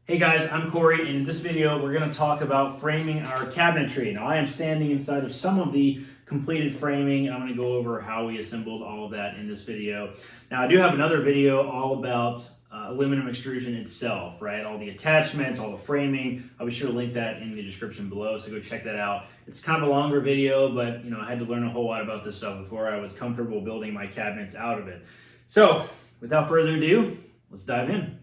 Hey guys, I'm Corey, and in this video we're going to talk about framing our cabinetry. Now I am standing inside of some of the completed framing, and I'm going to go over how we assembled all of that in this video. Now I do have another video all about aluminum extrusion itself, right? All the attachments, all the framing. I'll be sure to link that in the description below, so go check that out. It's kind of a longer video, but I had to learn a whole lot about this stuff before I was comfortable building my cabinets out of it. So without further ado, let's dive in.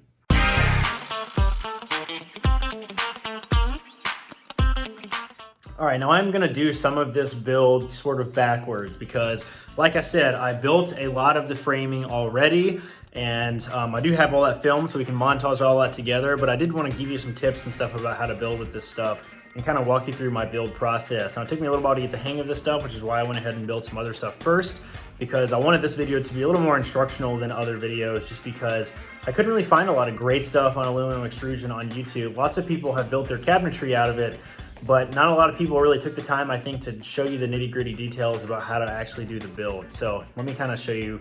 All right, now I'm gonna do some of this build sort of backwards because, like I said, I built a lot of the framing already, and I do have all that filmed so we can montage all that together, but I did want to give you some tips and stuff about how to build with this stuff and kind of walk you through my build process. Now, it took me a little while to get the hang of this stuff, which is why I went ahead and built some other stuff first, because I wanted this video to be a little more instructional than other videos, just because I couldn't really find a lot of great stuff on aluminum extrusion on YouTube. Lots of people have built their cabinetry out of it, but not a lot of people really took the time, I think, to show you the nitty-gritty details about how to actually do the build. So let me kind of show you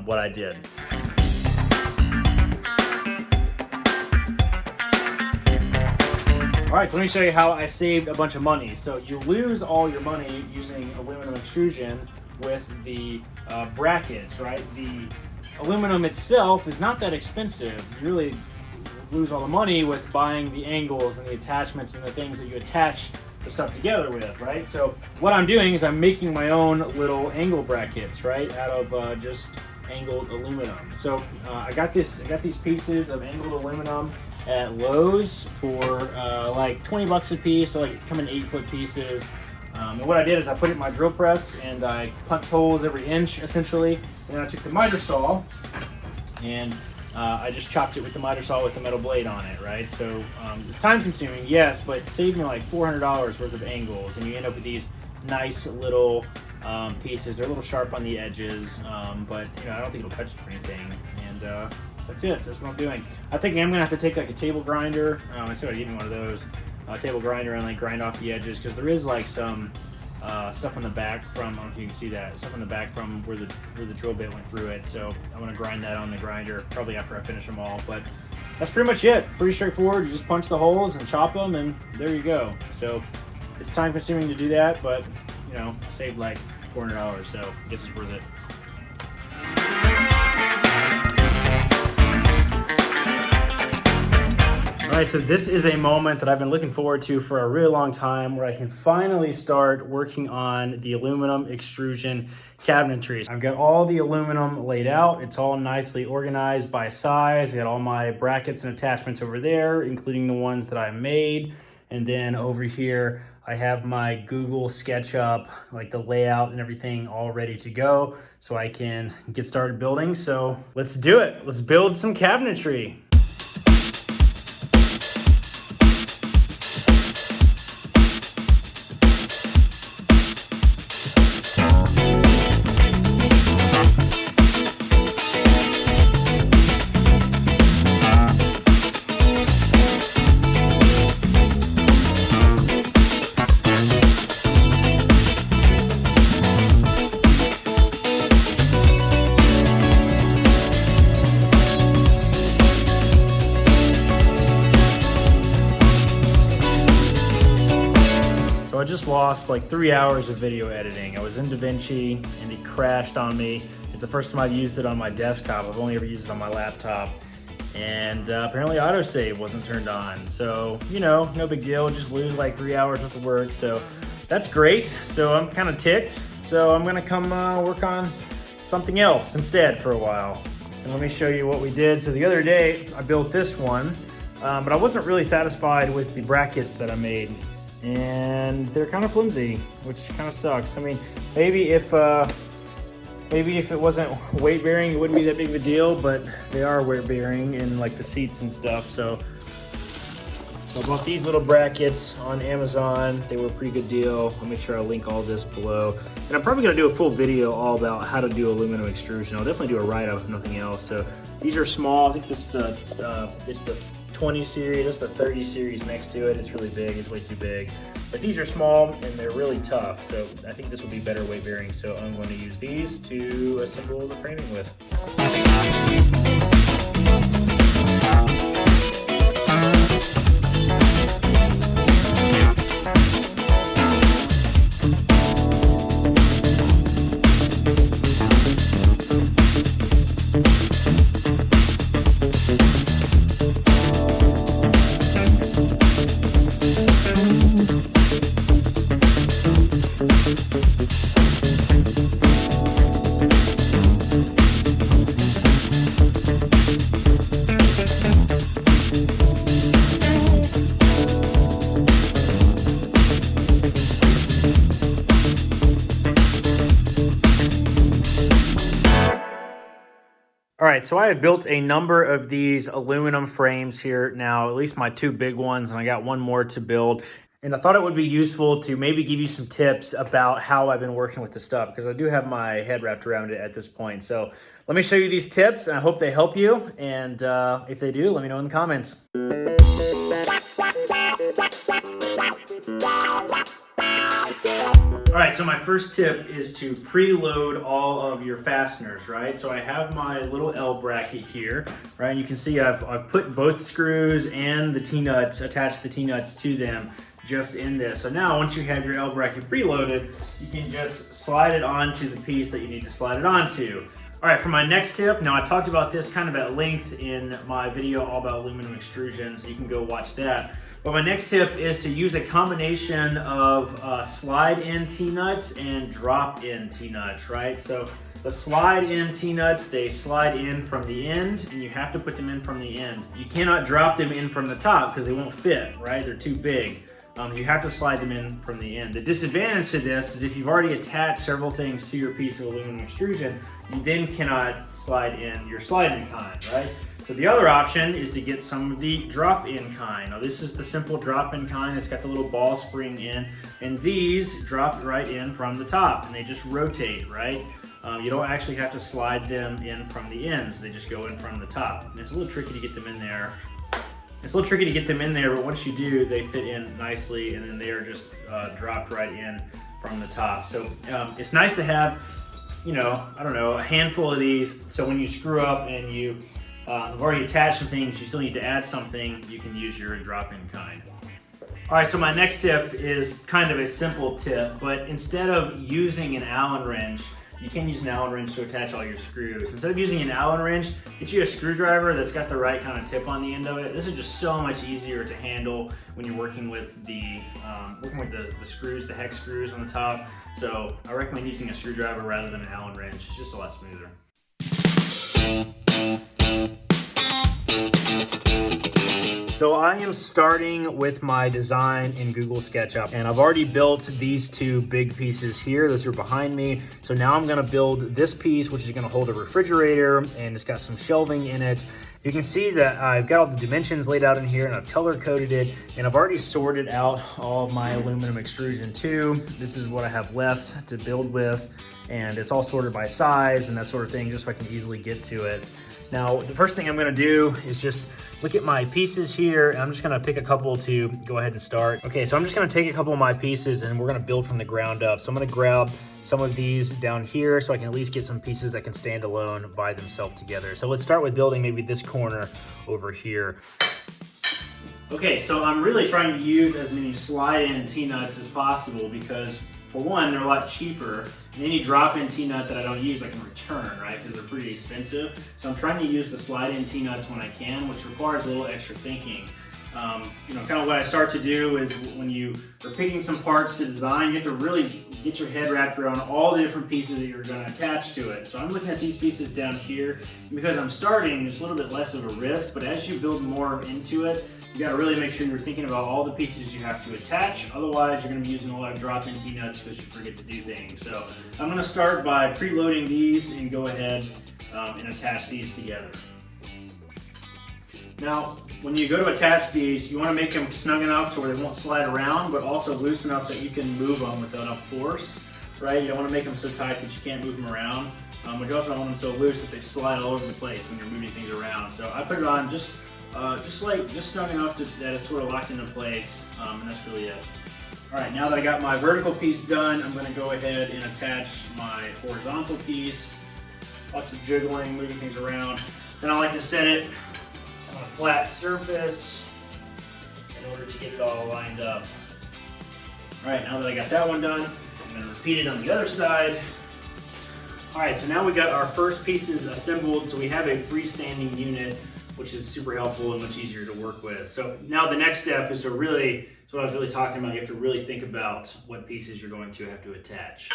what I did. All right, so let me show you how I saved a bunch of money. So you lose all your money using aluminum extrusion with the brackets, right? The aluminum itself is not that expensive. You really lose all the money with buying the angles and the attachments and the things that you attach the stuff together with, right? So what I'm doing is I'm making my own little angle brackets, right, out of just angled aluminum. So I got these pieces of angled aluminum at Lowe's for like 20 bucks a piece, so like come in 8-foot pieces. And what I did is I put it in my drill press and I punched holes every inch essentially. And then I took the miter saw and I just chopped it with the miter saw with the metal blade on it, right? So it's time consuming, yes, but it saved me like $400 worth of angles, and you end up with these nice little pieces. They're a little sharp on the edges, but I don't think it'll touch it or anything. And that's it. That's what I'm doing. I think I'm gonna have to take like a table grinder. I should have given one of those. Table grinder, and like grind off the edges, because there is like some stuff on the back from, I don't know if you can see that, stuff on the back from where the drill bit went through it. So I'm gonna grind that on the grinder probably after I finish them all. But that's pretty much it. Pretty straightforward. You just punch the holes and chop them, and there you go. So it's time consuming to do that, but I saved like $400, so I guess it's worth it. All right, so this is a moment that I've been looking forward to for a really long time, where I can finally start working on the aluminum extrusion cabinetry. I've got all the aluminum laid out. It's all nicely organized by size. I got all my brackets and attachments over there, including the ones that I made. And then over here, I have my Google SketchUp, like the layout and everything all ready to go, so I can get started building. So let's do it. Let's build some cabinetry. I just lost like 3 hours of video editing. I was in DaVinci and it crashed on me. It's the first time I've used it on my desktop. I've only ever used it on my laptop. And apparently autosave wasn't turned on. So, no big deal. Just lose like 3 hours worth of work. So that's great. So I'm kind of ticked. So I'm gonna come work on something else instead for a while. And let me show you what we did. So the other day I built this one, but I wasn't really satisfied with the brackets that I made. And they're kind of flimsy, which kind of sucks. I mean, maybe if it wasn't weight bearing, it wouldn't be that big of a deal, but they are weight bearing in like the seats and stuff. So I bought these little brackets on Amazon. They were a pretty good deal. I'll make sure I link all this below. And I'm probably gonna do a full video all about how to do aluminum extrusion. I'll definitely do a write-up if nothing else. So these are small. I think it's the 20 series, that's the 30 series next to it. It's really big, it's way too big. But these are small and they're really tough, so I think this will be better weight bearing. So I'm going to use these to assemble the framing with. All right, so I have built a number of these aluminum frames here now, at least my 2 big ones, and I got 1 more to build. And I thought it would be useful to maybe give you some tips about how I've been working with the stuff, because I do have my head wrapped around it at this point. So let me show you these tips, and I hope they help you. And if they do, let me know in the comments. All right, so my first tip is to preload all of your fasteners, right? So I have my little L bracket here, right? And you can see I've put both screws and the Tnutz, attached the Tnutz to them just in this. So now once you have your L bracket preloaded, you can just slide it onto the piece that you need to slide it onto. All right, for my next tip, now I talked about this kind of at length in my video all about aluminum extrusion, so you can go watch that. But my next tip is to use a combination of slide-in Tnutz and drop-in Tnutz, right? So the slide-in Tnutz, they slide in from the end, and you have to put them in from the end. You cannot drop them in from the top because they won't fit, right? They're too big. You have to slide them in from the end. The disadvantage to this is if you've already attached several things to your piece of aluminum extrusion, you then cannot slide in your slide-in kind, right? So the other option is to get some of the drop-in kind. Now this is the simple drop-in kind. It's got the little ball spring in, and these drop right in from the top, and they just rotate, right? You don't actually have to slide them in from the ends. They just go in from the top. And it's a little tricky to get them in there. But once you do, they fit in nicely, and then they are just dropped right in from the top. So it's nice to have, you know, I don't know, a handful of these, so when you screw up and you have already attached some things, you still need to add something, you can use your drop-in kind. All right, so my next tip is kind of a simple tip, but instead of using an Allen wrench, you can use an Allen wrench to attach all your screws. Instead of using an Allen wrench, get you a screwdriver that's got the right kind of tip on the end of it. This is just so much easier to handle when you're working with the screws, the hex screws on the top. So I recommend using a screwdriver rather than an Allen wrench. It's just a lot smoother. So I am starting with my design in Google SketchUp, and I've already built these 2 big pieces here. Those are behind me. So now I'm gonna build this piece, which is gonna hold a refrigerator, and it's got some shelving in it. You can see that I've got all the dimensions laid out in here, and I've color coded it, and I've already sorted out all of my aluminum extrusion too. This is what I have left to build with, and it's all sorted by size and that sort of thing, just so I can easily get to it. Now, the first thing I'm gonna do is just look at my pieces here, and I'm just gonna pick a couple to go ahead and start. Okay, so I'm just gonna take a couple of my pieces and we're gonna build from the ground up. So I'm gonna grab some of these down here so I can at least get some pieces that can stand alone by themselves together. So let's start with building maybe this corner over here. Okay, so I'm really trying to use as many slide-in Tnutz as possible because, for one, they're a lot cheaper, and any drop-in Tnut that I don't use I can return, right, because they're pretty expensive. So I'm trying to use the slide-in Tnuts when I can, which requires a little extra thinking. You know, kind of what I start to do is when you are picking some parts to design, you have to really get your head wrapped around all the different pieces that you're going to attach to it. So I'm looking at these pieces down here, and because I'm starting, there's a little bit less of a risk, but as you build more into it, you got to really make sure you're thinking about all the pieces you have to attach. Otherwise, you're going to be using a lot of drop-in Tnuts because you forget to do things. So I'm going to start by preloading these and go ahead and attach these together. Now, when you go to attach these, you want to make them snug enough so where they won't slide around, but also loose enough that you can move them without enough force, right? You don't want to make them so tight that you can't move them around. But you also don't want them so loose that they slide all over the place when you're moving things around. So I put it on just snug enough that it's sort of locked into place, and that's really it. All right, now that I got my vertical piece done, I'm going to go ahead and attach my horizontal piece. Lots of jiggling, moving things around. Then I like to set it on a flat surface in order to get it all lined up. All right, now that I got that one done, I'm going to repeat it on the other side. All right, so now we got our first pieces assembled, so we have a freestanding unit, which is super helpful and much easier to work with. So now the next step is to really, that's what I was really talking about, you have to really think about what pieces you're going to have to attach.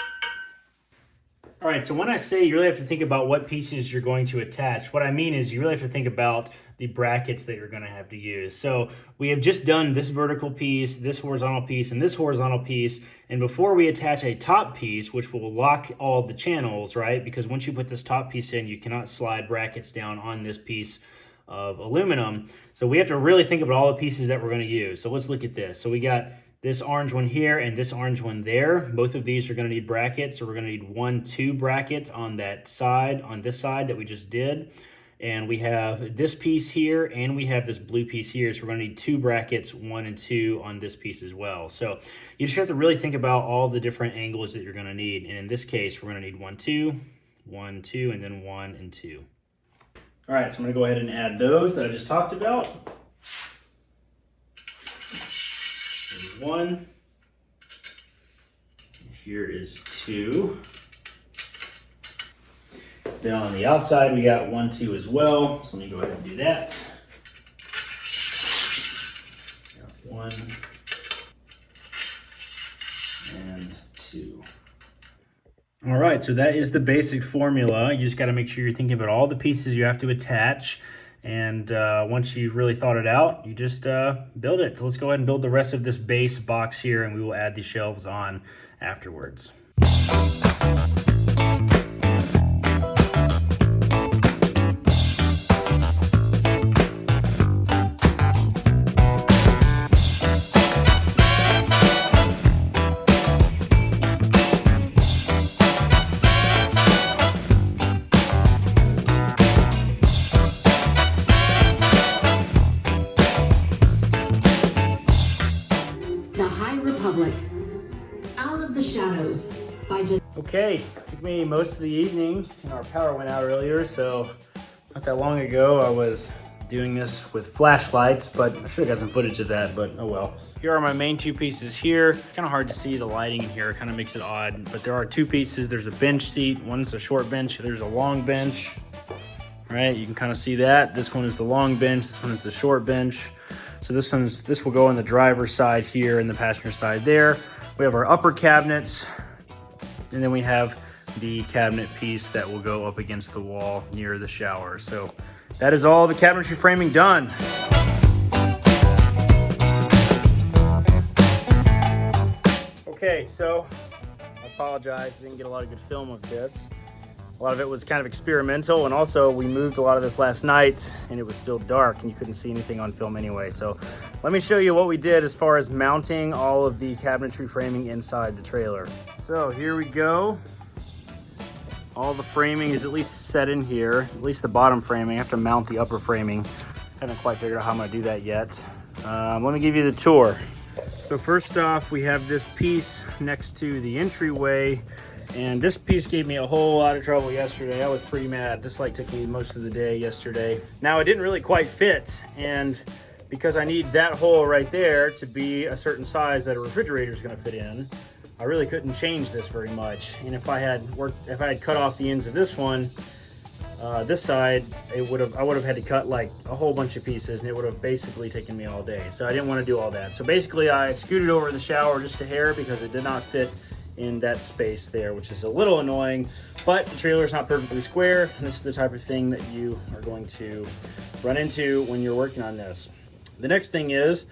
All right, so when I say you really have to think about what pieces you're going to attach, what I mean is you really have to think about the brackets that you're going to have to use. So we have just done this vertical piece, this horizontal piece, and this horizontal piece. And before we attach a top piece, which will lock all of the channels, right? Because once you put this top piece in, you cannot slide brackets down on this piece of aluminum. So we have to really think about all the pieces that we're going to use. So let's look at this. So we got this orange one here and this orange one there. Both of these are going to need brackets. So we're going to need 2 brackets on that side, on this side that we just did. And we have this piece here and we have this blue piece here. So we're going to need 2 brackets, 1 and 2 on this piece as well. So you just have to really think about all the different angles that you're going to need. And in this case, we're going to need 1, 2, 1, 2, and then 1 and 2. All right, so I'm going to go ahead and add those that I just talked about. 1. Here is 2. Then on the outside, we got 1, 2 as well. So let me go ahead and do that. 1 and 2. All right, so that is the basic formula. You just got to make sure you're thinking about all the pieces you have to attach. And once you've really thought it out, you just build it. So let's go ahead and build the rest of this base box here, and we will add the shelves on afterwards. Okay, took me most of the evening. Our power went out earlier, so not that long ago I was doing this with flashlights, but I should have got some footage of that, but oh well. Here are my main 2 pieces here. Kind of hard to see the lighting in here, it kind of makes it odd, but there are 2 pieces. There's a bench seat, one's a short bench, there's a long bench. Right, you can kind of see that. This one is the long bench, this one is the short bench. So this will go on the driver's side here and the passenger side there. We have our upper cabinets, and then we have the cabinet piece that will go up against the wall near the shower. So that is all the cabinetry framing done. Okay, so I apologize, I didn't get a lot of good film of this. A lot of it was kind of experimental, and also we moved a lot of this last night and it was still dark and you couldn't see anything on film anyway. So let me show you what we did as far as mounting all of the cabinetry framing inside the trailer. So here we go. All the framing is at least set in here, at least the bottom framing. I have to mount the upper framing. Haven't quite figured out how I'm gonna do that yet. Let me give you the tour. So first off, we have this piece next to the entryway. And this piece gave me a whole lot of trouble yesterday. I was pretty mad. This light took me most of the day yesterday. Now it didn't really quite fit, and because I need that hole right there to be a certain size that a refrigerator is going to fit in, I really couldn't change this very much. And if I had cut off the ends of this one, this side, I would have had to cut like a whole bunch of pieces, and it would have basically taken me all day. So I didn't want to do all that. So basically, I scooted over the shower just a hair because it did not fit in that space there, which is a little annoying, but the trailer is not perfectly square, and this is the type of thing that you are going to run into when you're working on this. The next thing is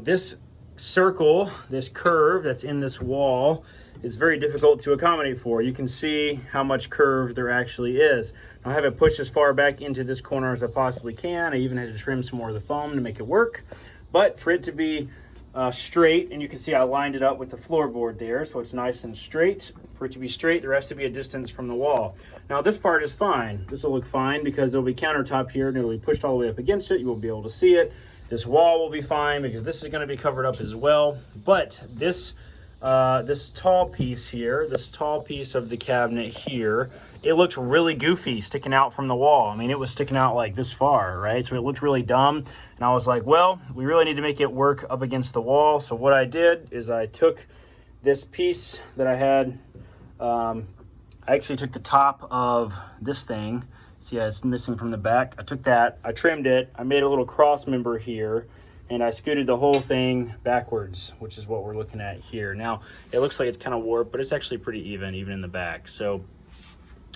this circle, this curve that's in this wall is very difficult to accommodate for. You can see how much curve there actually is. I have it pushed as far back into this corner as I possibly can. I even had to trim some more of the foam to make it work, but for it to be straight, and you can see I lined it up with the floorboard there, so it's nice and straight. For it to be straight, there has to be a distance from the wall. Now this part is fine. This will look fine because there'll be countertop here and it'll be pushed all the way up against it. You will be able to see it. This wall will be fine because this is going to be covered up as well. But this tall piece here, this tall piece of the cabinet here, it looked really goofy sticking out from the wall. I mean, it was sticking out like this far, right? So it looked really dumb. And I was like, well, we really need to make it work up against the wall. So what I did is I took this piece that I had, I actually took the top of this thing. See how it's missing from the back? I took that, I trimmed it, I made a little cross member here, and I scooted the whole thing backwards, which is what we're looking at here. Now, it looks like it's kind of warped, but it's actually pretty even in the back. So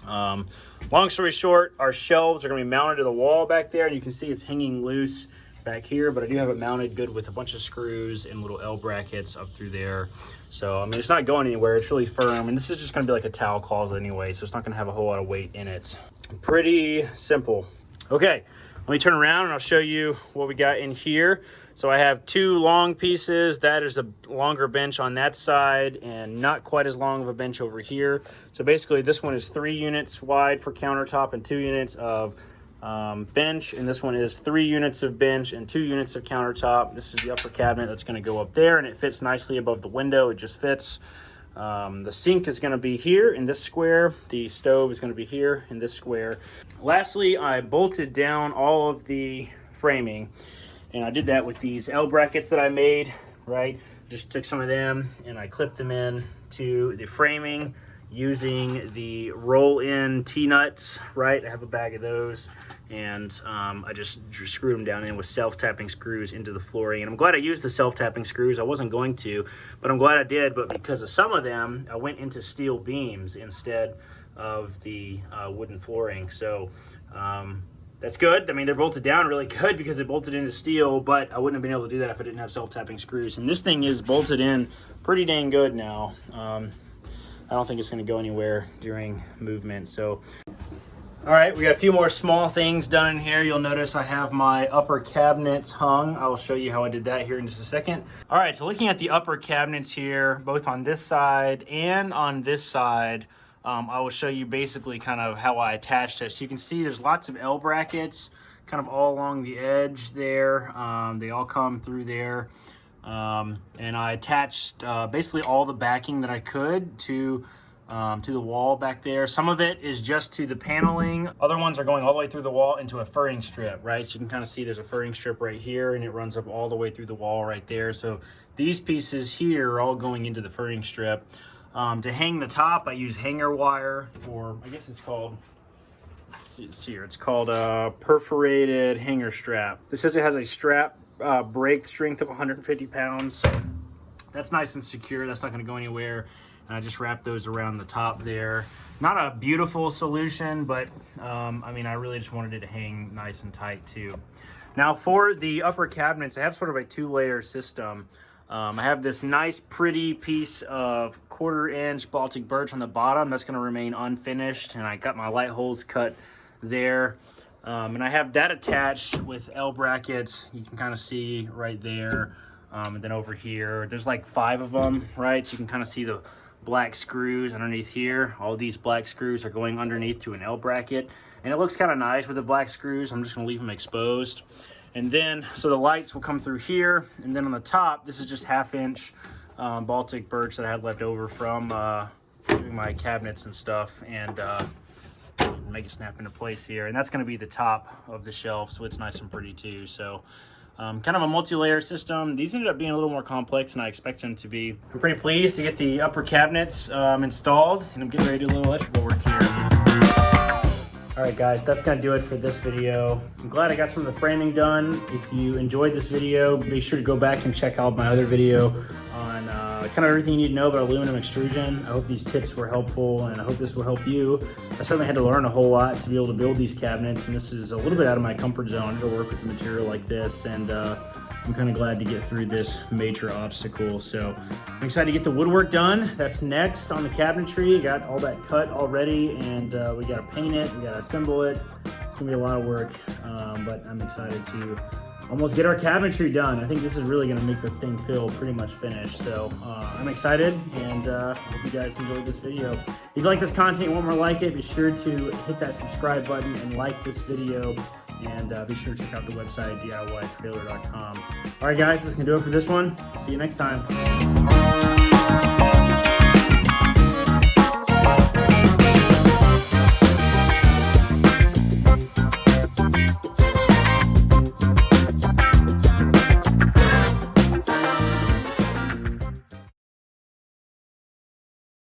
Long story short, our shelves are going to be mounted to the wall back there, and you can see it's hanging loose back here, but I do have it mounted good with a bunch of screws and little L brackets up through there. So, I mean, it's not going anywhere. It's really firm, and this is just going to be like a towel closet anyway, so it's not going to have a whole lot of weight in it. Pretty simple. Okay, let me turn around and I'll show you what we got in here. So I have 2 long pieces. That is a longer bench on that side and not quite as long of a bench over here. So basically this one is 3 units wide for countertop and 2 units of bench, and this one is 3 units of bench and 2 units of countertop. This is the upper cabinet that's going to go up there, and it fits nicely above the window. It just fits. The sink is going to be here in this square. The stove is going to be here in this square. Lastly, I bolted down all of the framing, and I did that with these L brackets that I made, right? Just took some of them and I clipped them in to the framing using the roll-in Tnutz, right? I have a bag of those, and I just screwed them down in with self-tapping screws into the flooring. And I'm glad I used the self-tapping screws. I wasn't going to, but I'm glad I did. But because of some of them, I went into steel beams instead of the wooden flooring. So that's good. I mean, they're bolted down really good because they bolted into steel, but I wouldn't have been able to do that if I didn't have self-tapping screws. And this thing is bolted in pretty dang good now. I don't think it's going to go anywhere during movement. So, all right, we got a few more small things done in here. You'll notice I have my upper cabinets hung. I will show you how I did that here in just a second. All right, so looking at the upper cabinets here, both on this side and on this side, I will show you basically kind of how I attached it. So you can see there's lots of L brackets kind of all along the edge there. They all come through there. And I attached basically all the backing that I could to the wall back there. Some of it is just to the paneling. Other ones are going all the way through the wall into a furring strip, right? So you can kind of see there's a furring strip right here, and it runs up all the way through the wall right there. So these pieces here are all going into the furring strip. To hang the top, I use hanger wire, or I guess it's called, it's here, it's called a perforated hanger strap. This says it has a strap break strength of 150 pounds. So that's nice and secure. That's not going to go anywhere. And I just wrap those around the top there. Not a beautiful solution, but I mean, I really just wanted it to hang nice and tight too. Now for the upper cabinets, I have sort of a 2-layer system. I have this nice pretty piece of 1/4 inch Baltic birch on the bottom that's going to remain unfinished, and I got my light holes cut there. And I have that attached with L brackets. You can kind of see right there. And then over here, there's like 5 of them, right? So you can kind of see the black screws underneath here. All these black screws are going underneath to an L bracket. And it looks kind of nice with the black screws. I'm just going to leave them exposed. And then, so the lights will come through here. And then on the top, this is just 1/2 inch Baltic birch that I had left over from doing my cabinets and stuff. And make it snap into place here, and that's going to be the top of the shelf, so it's nice and pretty too. So kind of a multi-layer system. These ended up being a little more complex than I expected them to be. I'm pretty pleased to get the upper cabinets installed, and I'm getting ready to do a little electrical work here. All right guys, that's going to do it for this video. I'm glad I got some of the framing done. If you enjoyed this video, be sure to go back and check out my other video on kind of everything you need to know about aluminum extrusion. I hope these tips were helpful, and I hope this will help you. I certainly had to learn a whole lot to be able to build these cabinets, and this is a little bit out of my comfort zone to work with a material like this, and I'm kind of glad to get through this major obstacle. So I'm excited to get the woodwork done. That's next on the cabinetry. Got all that cut already, and we got to paint it, we got to assemble it. It's gonna be a lot of work, but I'm excited to almost get our cabinetry done. I think this is really gonna make the thing feel pretty much finished. So I'm excited, and hope you guys enjoyed this video. If you like this content and want more like it, be sure to hit that subscribe button and like this video, and be sure to check out the website, DIYtrailer.com. All right guys, that's gonna do it for this one. See you next time.